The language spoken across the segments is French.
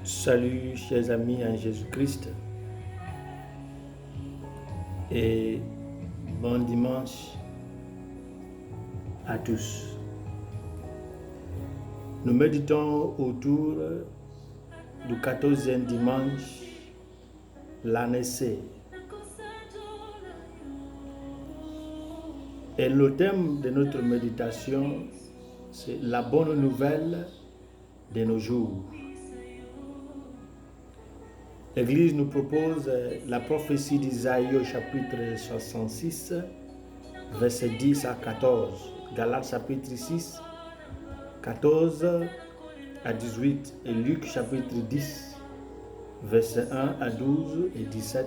Salut chers amis en Jésus-Christ et bon dimanche à tous. Nous méditons autour du 14e dimanche, l'année C. Et le thème de notre méditation, c'est la bonne nouvelle de nos jours. L'Église nous propose la prophétie d'Isaïe au chapitre 66, versets 10 à 14, Galates chapitre 6, 14 à 18 et Luc chapitre 10, versets 1 à 12 et 17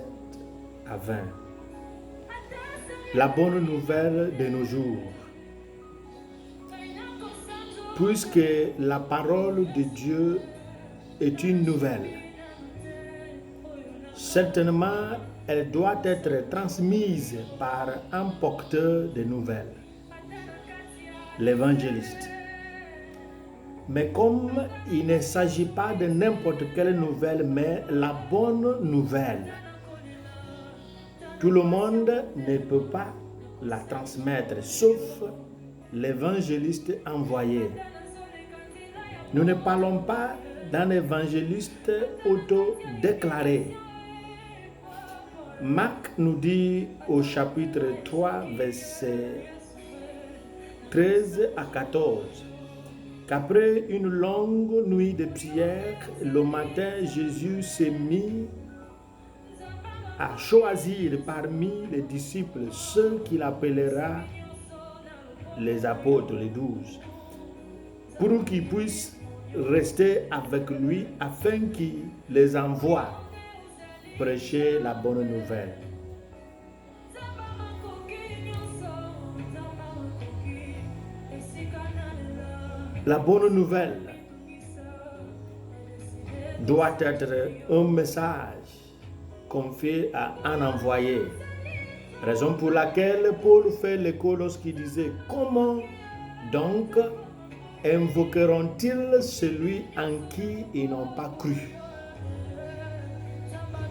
à 20. La bonne nouvelle de nos jours. Puisque la parole de Dieu est une nouvelle, certainement, elle doit être transmise par un porteur de nouvelles, l'évangéliste. Mais comme il ne s'agit pas de n'importe quelle nouvelle, mais la bonne nouvelle, tout le monde ne peut pas la transmettre, sauf l'évangéliste envoyé. Nous ne parlons pas d'un évangéliste auto-déclaré. Marc nous dit au chapitre 3, versets 13 à 14, qu'après une longue nuit de prière, le matin, Jésus s'est mis à choisir parmi les disciples ceux qu'il appellera les apôtres, les 12, pour qu'ils puissent rester avec lui afin qu'il les envoie prêcher la bonne nouvelle. La bonne nouvelle doit être un message confié à un envoyé. Raison pour laquelle Paul fait l'écho lorsqu'il disait « Comment donc invoqueront-ils celui en qui ils n'ont pas cru?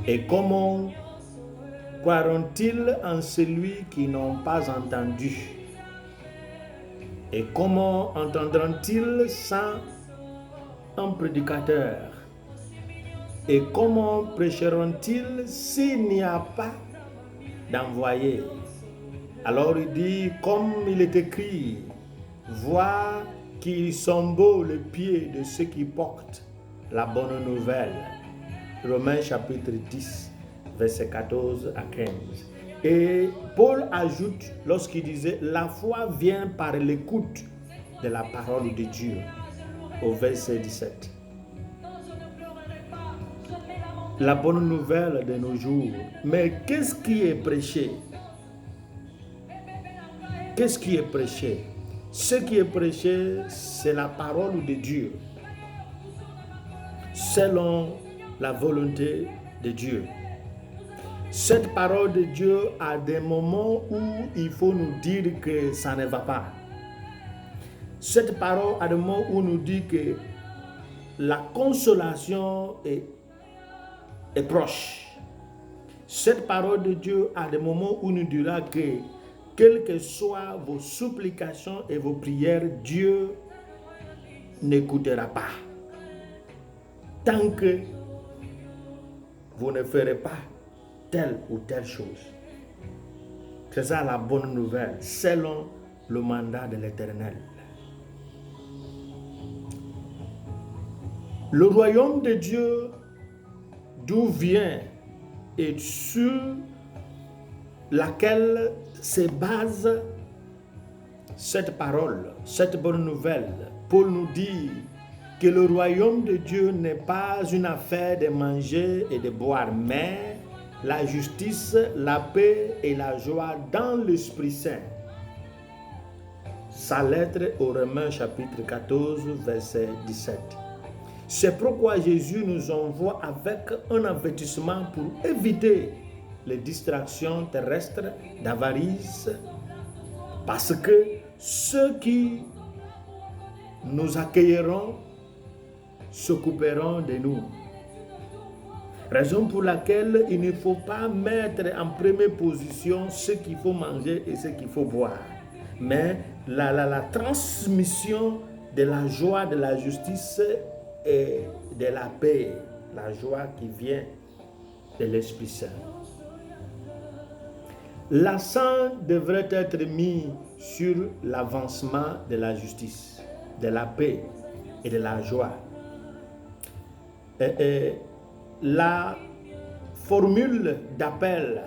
Et comment croiront-ils en celui qu'ils n'ont pas entendu? Et comment entendront-ils sans un prédicateur? Et comment prêcheront-ils s'il n'y a pas d'envoyé? » Alors il dit, comme il est écrit, « Vois qu'ils sont beaux les pieds de ceux qui portent la bonne nouvelle. » Romains chapitre 10, versets 14 à 15. Et Paul ajoute lorsqu'il disait « La foi vient par l'écoute de la parole de Dieu » au verset 17. La bonne nouvelle de nos jours. Mais qu'est-ce qui est prêché? Qu'est-ce qui est prêché? Ce qui est prêché, c'est la parole de Dieu, selon la volonté de Dieu. Cette parole de Dieu a des moments où il faut nous dire que ça ne va pas. Cette parole a des moments où nous dit que la consolation est proche. Cette parole de Dieu a des moments où nous dira que quelles que soient vos supplications et vos prières, Dieu n'écoutera pas. Tant que vous ne ferez pas telle ou telle chose. C'est ça la bonne nouvelle, selon le mandat de l'Éternel. Le royaume de Dieu, d'où vient et sur laquelle se base cette parole, cette bonne nouvelle, Paul nous dit que le royaume de Dieu n'est pas une affaire de manger et de boire, mais la justice, la paix et la joie dans l'Esprit Saint. Sa lettre aux Romains chapitre 14, verset 17. C'est pourquoi Jésus nous envoie avec un avertissement pour éviter les distractions terrestres d'avarice, parce que ceux qui nous accueilleront s'occuperont de nous. Raison pour laquelle il ne faut pas mettre en première position ce qu'il faut manger et ce qu'il faut boire. Mais la transmission de la joie, de la justice et de la paix. La joie qui vient de l'Esprit Saint. L'accent devrait être mis sur l'avancement de la justice, de la paix et de la joie. La formule d'appel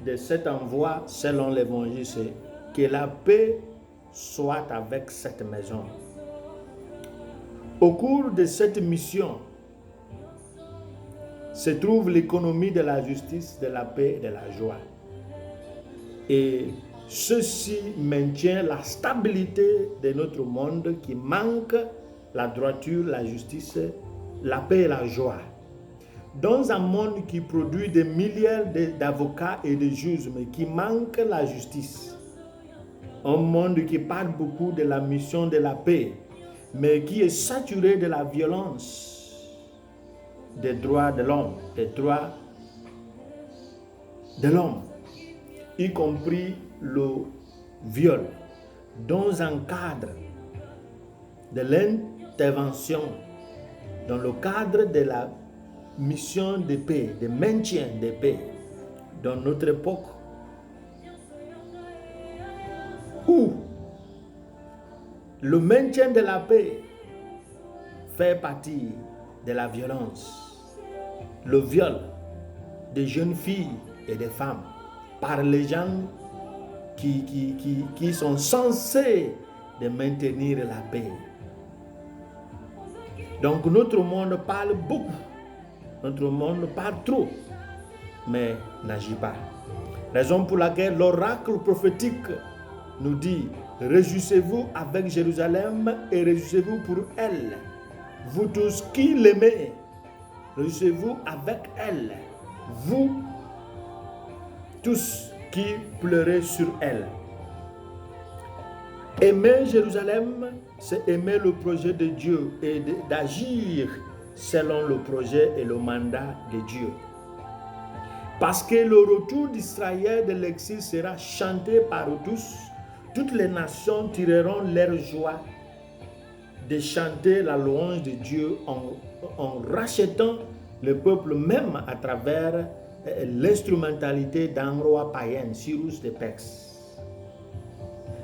de cet envoi selon l'évangile, c'est que la paix soit avec cette maison. Au cours de cette mission se trouve l'économie de la justice, de la paix et de la joie. Et ceci maintient la stabilité de notre monde qui manque la droiture, la justice, la paix et la joie. Dans un monde qui produit des milliers d'avocats et de juges, mais qui manque la justice. Un monde qui parle beaucoup de la mission de la paix, mais qui est saturé de la violence, des droits de l'homme, des droits de l'homme, y compris le viol, dans un cadre de l'intervention, dans le cadre de la mission de paix, de maintien de paix, dans notre époque, où le maintien de la paix fait partie de la violence, le viol des jeunes filles et des femmes par les gens qui sont censés de maintenir la paix. Donc notre monde parle beaucoup, notre monde parle trop, mais n'agit pas. Raison pour laquelle l'oracle prophétique nous dit: réjouissez-vous avec Jérusalem et réjouissez-vous pour elle. Vous tous qui l'aimez, réjouissez-vous avec elle. Vous tous qui pleurez sur elle. Aimer Jérusalem, c'est aimer le projet de Dieu et d'agir selon le projet et le mandat de Dieu. Parce que le retour d'Israël de l'exil sera chanté par tous, toutes les nations tireront leur joie de chanter la louange de Dieu en rachetant le peuple même à travers l'instrumentalité d'un roi païen, Cyrus de Perse.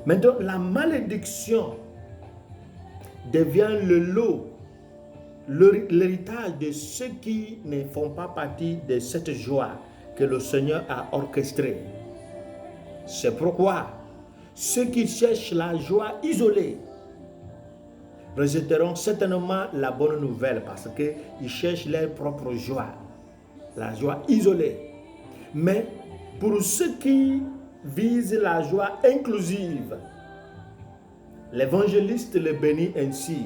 Maintenant, la malédiction devient le lot, l'héritage de ceux qui ne font pas partie de cette joie que le Seigneur a orchestrée. C'est pourquoi ceux qui cherchent la joie isolée rejetteront certainement la bonne nouvelle parce qu'ils cherchent leur propre joie, la joie isolée. Mais pour ceux qui visent la joie inclusive, l'évangéliste le bénit ainsi: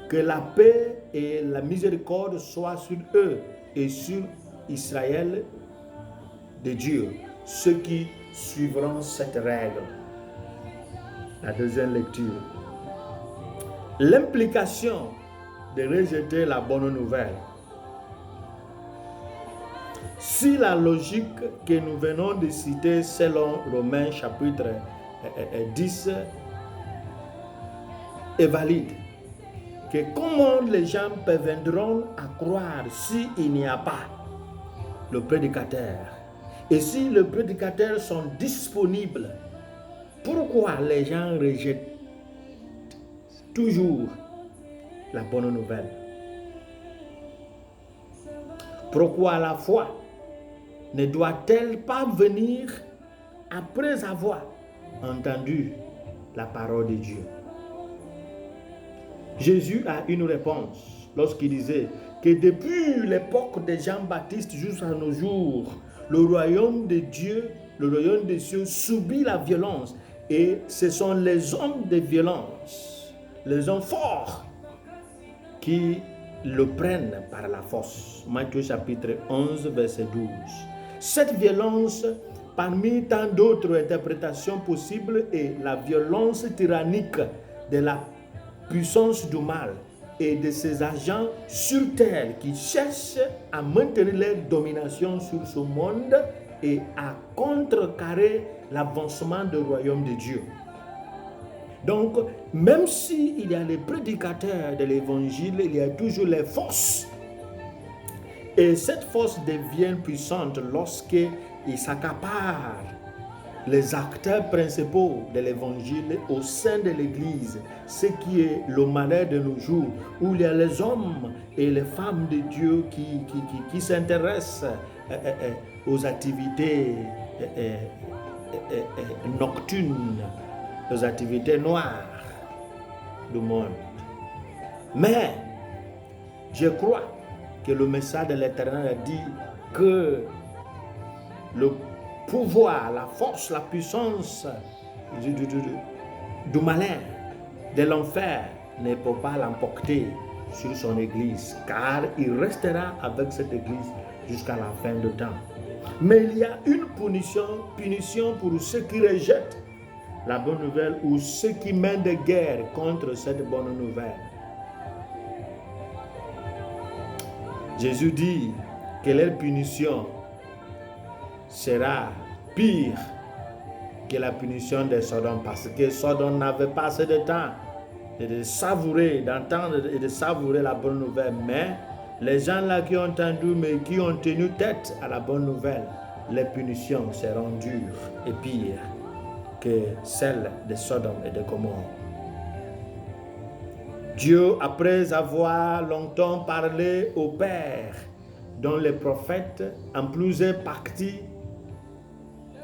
que la paix et la miséricorde soient sur eux et sur Israël de Dieu, ceux qui suivront cette règle. La deuxième lecture. L'implication de rejeter la bonne nouvelle. Si la logique que nous venons de citer selon Romains chapitre 10 est valide, que comment les gens parviendront à croire s'il n'y a pas le prédicateur? Et si les prédicateurs sont disponibles, pourquoi les gens rejettent toujours la bonne nouvelle? Pourquoi la foi ne doit-elle pas venir après avoir entendu la parole de Dieu? Jésus a une réponse lorsqu'il disait que depuis l'époque de Jean-Baptiste jusqu'à nos jours, le royaume de Dieu, le royaume des cieux subit la violence. Et ce sont les hommes de violence, les hommes forts, qui le prennent par la force. Matthieu chapitre 11, verset 12. Cette violence, parmi tant d'autres interprétations possibles, est la violence tyrannique de la puissance du mal et de ses agents sur terre qui cherchent à maintenir leur domination sur ce monde et à contrecarrer l'avancement du royaume de Dieu. Donc, même s'il y a les prédicateurs de l'évangile, il y a toujours les forces. Et cette force devient puissante lorsqu'il s'accapare les acteurs principaux de l'évangile au sein de l'Église, ce qui est le malheur de nos jours, où il y a les hommes et les femmes de Dieu qui s'intéressent aux activités nocturnes, aux activités noires du monde. Mais je crois que le message de l'Éternel a dit que le pouvoir, la force, la puissance du malin, de l'enfer, ne peut pas l'emporter sur son église, car il restera avec cette église jusqu'à la fin du temps. Mais il y a une punition pour ceux qui rejettent la bonne nouvelle ou ceux qui mènent des guerres contre cette bonne nouvelle. Jésus dit que leur punition sera pire que la punition de Sodome, parce que Sodome n'avait pas assez de temps de savourer, d'entendre et de savourer la bonne nouvelle. Mais les gens là qui ont entendu, mais qui ont tenu tête à la bonne nouvelle, les punitions seront dures et pires que celles de Sodome et de Gomorrhe. Dieu, après avoir longtemps parlé au Père, dont les prophètes en plusieurs parties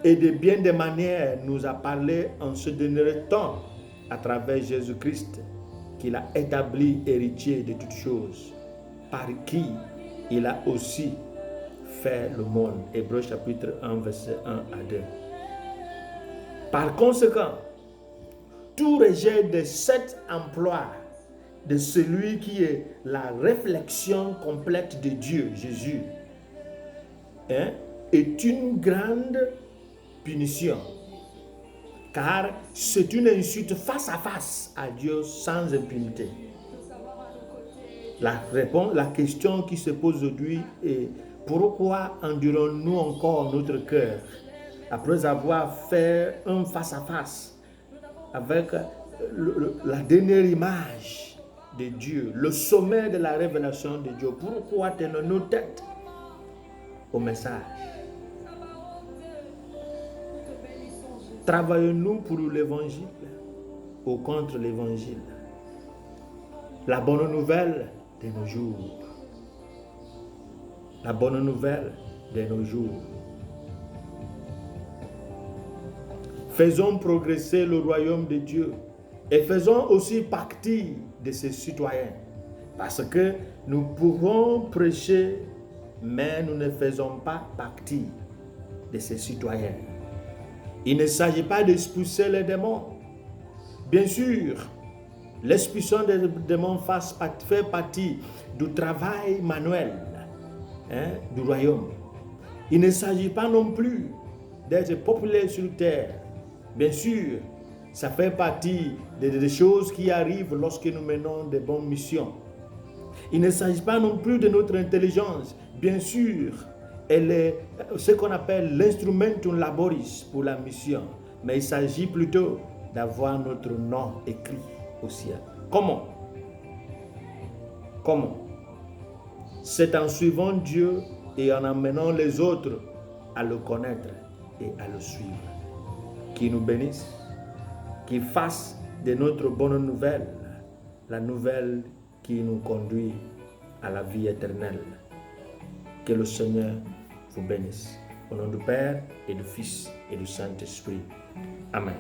et de bien des manières, nous a parlé en ce dernier temps à travers Jésus-Christ, qu'il a établi héritier de toutes choses, par qui il a aussi fait le monde. Hébreux chapitre 1, verset 1 à 2. Par conséquent, tout rejet de cet emploi de celui qui est la réflexion complète de Dieu, Jésus, est une grande punition, car c'est une insulte face à face à Dieu sans impunité. La question qui se pose aujourd'hui est: pourquoi endurons-nous encore notre cœur après avoir fait un face à face avec la dernière image de Dieu, le sommet de la révélation de Dieu? Pourquoi tenons-nous tête au message? Travaillons-nous pour l'évangile ou contre l'évangile? La bonne nouvelle de nos jours. La bonne nouvelle de nos jours. Faisons progresser le royaume de Dieu et faisons aussi partie de ses citoyens. Parce que nous pouvons prêcher, mais nous ne faisons pas partie de ses citoyens. Il ne s'agit pas d'expulser les démons. Bien sûr, l'expulsion des démons fait partie du travail manuel du royaume. Il ne s'agit pas non plus d'être populaire sur terre. Bien sûr, ça fait partie des choses qui arrivent lorsque nous menons de bonnes missions. Il ne s'agit pas non plus de notre intelligence. Bien sûr, elle est ce qu'on appelle l'instrumentum laboris pour la mission. Mais il s'agit plutôt d'avoir notre nom écrit au ciel. Comment? Comment? C'est en suivant Dieu et en amenant les autres à le connaître et à le suivre. Qu'il nous bénisse, qu'il fasse de notre bonne nouvelle la nouvelle qui nous conduit à la vie éternelle. Que le Seigneur vous bénisse. Au nom du Père et du Fils et du Saint-Esprit. Amen.